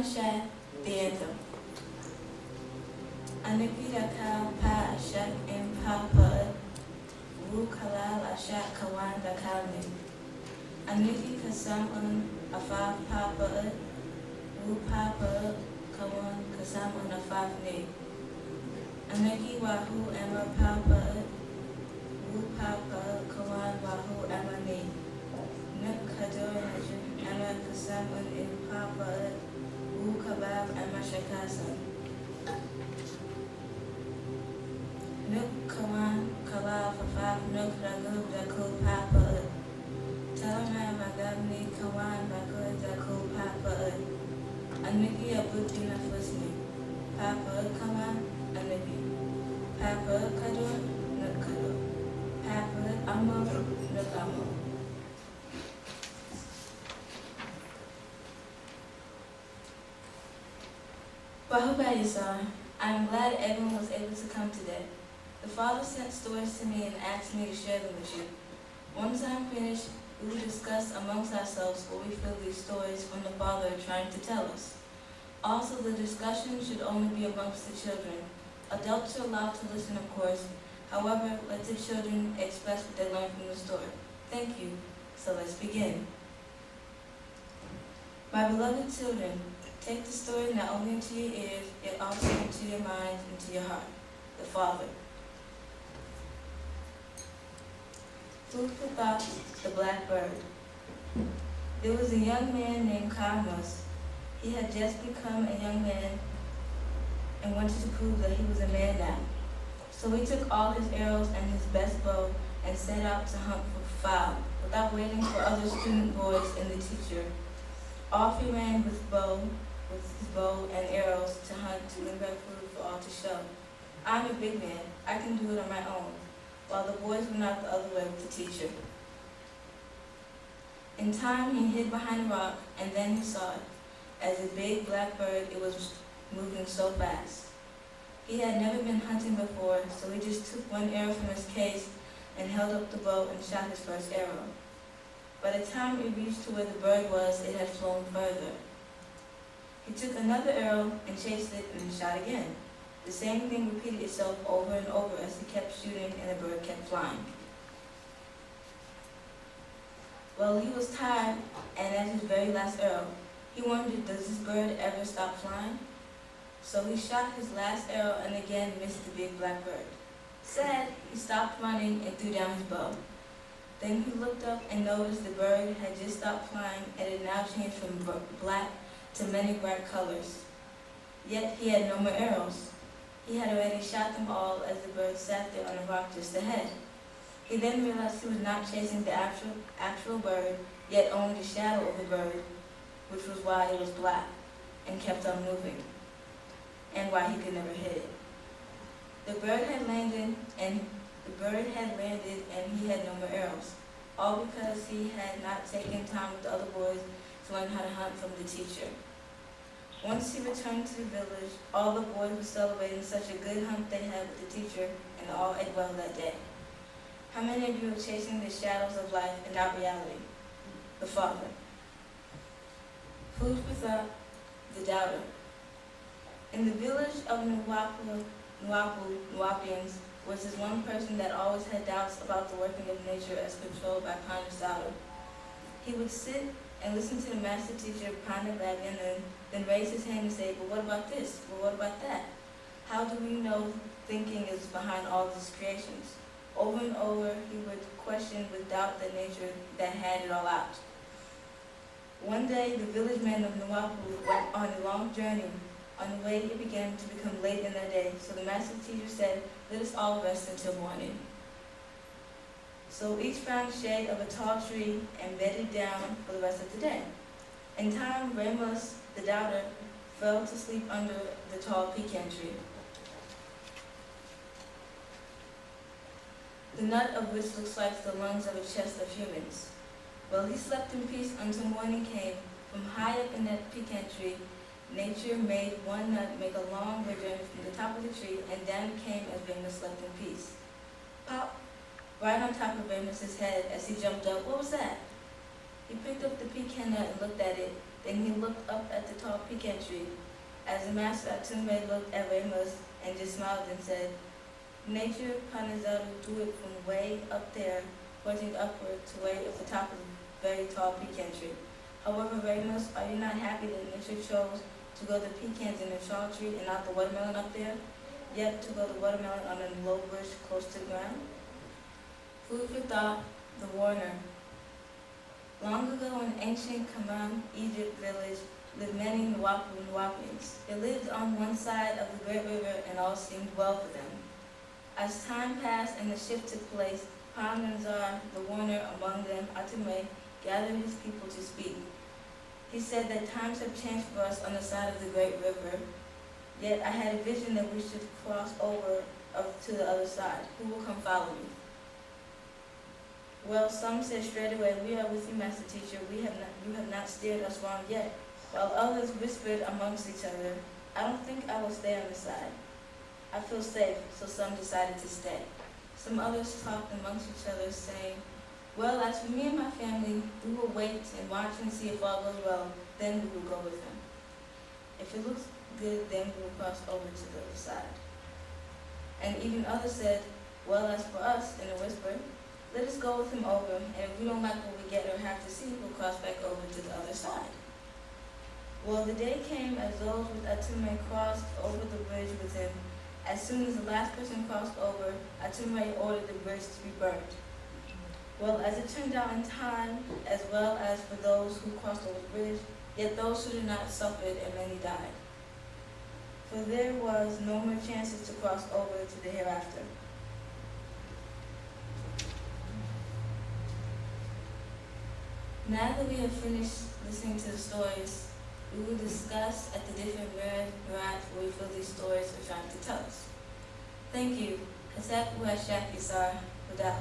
Shat, the anthem. Anipida ka pa ashak in papa, wu kalal ashak kawan da kalni. Aniki kasam afaf papa, wu papa kawan kasam afaf ni. Aniki wahu emma papa, wu papa kawan wahu emma ni. Nuk kador najim emma kasam in papa, wu kabab emma shakasan. Nuk kawan kala fafaf nuk ragub dakul papa. Talama bagabni kawan bakul dakul papa. Aniki abuti nafusni. Papa kawan aniki. Papa kador nuk kador. Papa amo nuk amo. Bahubayasa, I am glad everyone was able to come today. The Father sent stories to me and asked me to share them with you. Once I'm finished, we will discuss amongst ourselves what we feel these stories from the Father are trying to tell us. Also, the discussion should only be amongst the children. Adults are allowed to listen, of course. However, let the children express what they learned from the story. Thank you. So let's begin. My beloved children, take the story not only into your ears, yet also into your minds, into your heart. The Father. Food for thought, the Blackbird. There was a young man named Kasos. He had just become a young man and wanted to prove that he was a man now. So he took all his arrows and his best bow and set out to hunt for fowl, without waiting for other student boys and the teacher. Off he ran with his bow and arrows to hunt to bring back food for all to show. I'm a big man, I can do it on my own, while the boys went out the other way with the teacher. In time, he hid behind a rock, and then he saw it. As a big blackbird, it was moving so fast. He had never been hunting before, so he just took one arrow from his case and held up the bow and shot his first arrow. By the time it reached to where the bird was, it had flown further. He took another arrow and chased it and shot again. The same thing repeated itself over and over as he kept shooting and the bird kept flying. Well, he was tired, and at his very last arrow, he wondered, does this bird ever stop flying? So he shot his last arrow and again missed the big blackbird. Sad, he stopped running and threw down his bow. Then he looked up and noticed the bird had just stopped flying and had now changed from black to many bright colors. Yet he had no more arrows. He had already shot them all as the bird sat there on a rock just ahead. He then realized he was not chasing the actual bird, yet only the shadow of the bird, which was why it was black and kept on moving, and why he could never hit it. The bird had landed and he had no more arrows, all because he had not taken time with the other boys to learn how to hunt from the teacher. Once he returned to the village, all the boys were celebrating such a good hunt they had with the teacher, and all ate well that day. How many of you are chasing the shadows of life and not reality? The Father. Food for thought, the doubter. In the village of Nuwapians was this one person that always had doubts about the working of nature as controlled by Panda's daughter. He would sit and listen to the master teacher, Panda Bagan, and then raise his hand and say, but what about this? Well, what about that? How do we know thinking is behind all these creations? Over and over, he would question with doubt the nature that had it all out. One day, the village men of Nuwapu went on a long journey. On the way, it began to become late in the day, so the master teacher said, let us all rest until morning. So each found shade of a tall tree and bedded down for the rest of the day. In time, Ramos, the doubter, fell to sleep under the tall pecan tree, the nut of which looks like the lungs of a chest of humans. Well, he slept in peace until morning came. From high up in that pecan tree, nature made one nut make a long journey from the top of the tree, and down it came as Ramos slept in peace. Pop! Right on top of Ramos's head as he jumped up. What was that? He picked up the pecan nut and looked at it, Then he looked up at the tall pecan tree. As the master Atumbe looked at Ramos and just smiled and said, Nature Panazaru do it from way up there, pointing upward to way at the top of the very tall pecan tree. However, Ramos, are you not happy that nature chose to grow the pecans in the tall tree and not the watermelon up there? Yet to grow the watermelon on a low bush close to the ground? Food for thought, the Warner. Long ago in ancient Kaman, Egypt village, lived many Nwapians. They lived on one side of the great river and all seemed well for them. As time passed and the shift took place, Pamanzar, the warner among them, Atume, gathered his people to speak. He said that times have changed for us on the side of the great river, yet I had a vision that we should cross over to the other side. Who will come follow me? Well, some said straight away, we are with you, Master Teacher. You have not steered us wrong yet. While others whispered amongst each other, I don't think I will stay on the side. I feel safe, so some decided to stay. Some others talked amongst each other, saying, well, as for me and my family, we will wait and watch and see if all goes well, then we will go with him. If it looks good, then we will cross over to the other side. And even others said, well, as for us, in a whisper, let us go with him over, and if we don't like what we get or have to see, we'll cross back over to the other side. Well, the day came as those with Atume crossed over the bridge with him. As soon as the last person crossed over, Atume ordered the bridge to be burnt. Well, as it turned out in time, as well as for those who crossed over the bridge, yet those who did not suffered and many died. For there was no more chances to cross over to the hereafter. Now that we have finished listening to the stories, we will discuss at the different mirage where we feel these stories are trying to tell us. Thank you. Kasek Uashak Isar Without